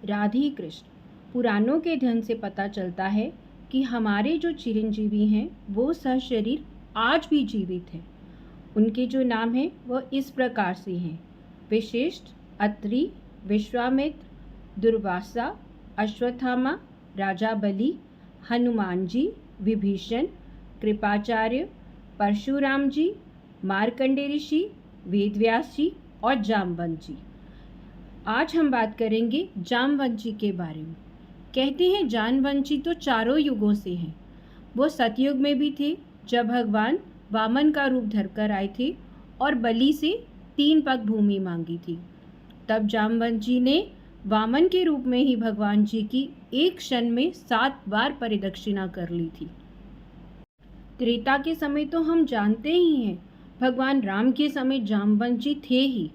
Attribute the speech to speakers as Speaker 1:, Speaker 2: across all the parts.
Speaker 1: राधे कृष्ण। पुराणों के अध्ययन से पता चलता है कि हमारे जो चिरंजीवी हैं वो सशरीर आज भी जीवित हैं। उनके जो नाम हैं वह इस प्रकार से हैं: वशिष्ठ, अत्रि, विश्वामित्र, दुर्वासा, अश्वत्थामा, राजा बलि, हनुमान जी, विभीषण, कृपाचार्य, परशुराम जी, मार्कंडेय ऋषि, वेदव्यास जी और जामवंत जी। आज हम बात करेंगे जामवंत जी के बारे में। कहते हैं जामवंत जी तो चारों युगों से हैं। वो सतयुग में भी थे जब भगवान वामन का रूप धरकर आए थे और बलि से 3 पग भूमि मांगी थी। तब जामवंत जी ने वामन के रूप में ही भगवान जी की एक क्षण में 7 बार परिदक्षिणा कर ली थी। त्रेता के समय तो हम जानते ही हैं, भगवान राम के समय जामवंत जी थे ही।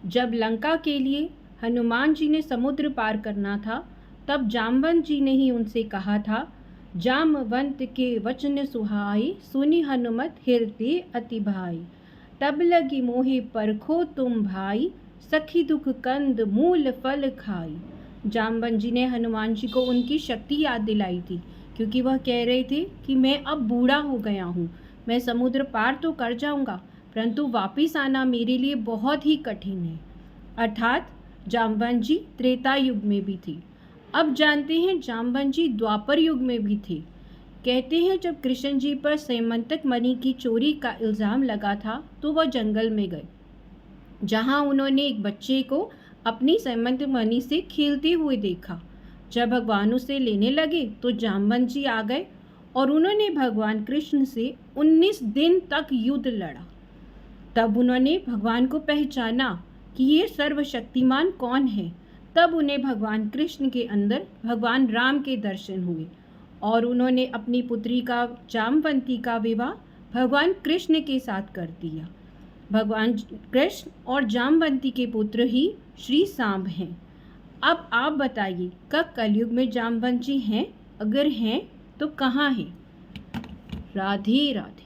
Speaker 1: जब लंका के लिए हनुमान जी ने समुद्र पार करना था, तब जामवंत जी ने ही उनसे कहा था, जामवंत के वचन सुहाई, सुनि हनुमत हृदय अति भाई। तब लगी मोहे परखो तुम भाई, सखी दुख कंद मूल फल खाई। जामवंत जी ने हनुमान जी को उनकी शक्ति याद दिलाई थी, क्योंकि वह कह रहे थे कि मैं अब बूढ़ा हो गया हूँ, मैं समुद्र पार तो कर जाऊँगा, परंतु वापिस आना मेरे लिए बहुत ही कठिन है। अर्थात जामवंत जी त्रेता युग में भी थे। अब जानते हैं जामवंत जी द्वापर युग में भी थे। कहते हैं जब कृष्ण जी पर सैमंतक मणि की चोरी का इल्ज़ाम लगा था तो वह जंगल में गए, जहां उन्होंने एक बच्चे को अपनी सैमंतक मणि से खेलते हुए देखा। जब भगवान उसे लेने लगे तो जामवंत जी आ गए और उन्होंने भगवान कृष्ण से 19 दिन तक युद्ध लड़ा। तब उन्होंने भगवान को पहचाना कि ये सर्वशक्तिमान कौन है। तब उन्हें भगवान कृष्ण के अंदर भगवान राम के दर्शन हुए और उन्होंने अपनी पुत्री का जामवंती का विवाह भगवान कृष्ण के साथ कर दिया। भगवान कृष्ण और जामवंती के पुत्र ही श्री सांब हैं। अब आप बताइए, कब कलयुग में जामवंत जी हैं? अगर हैं तो कहाँ हैं? राधे राधे।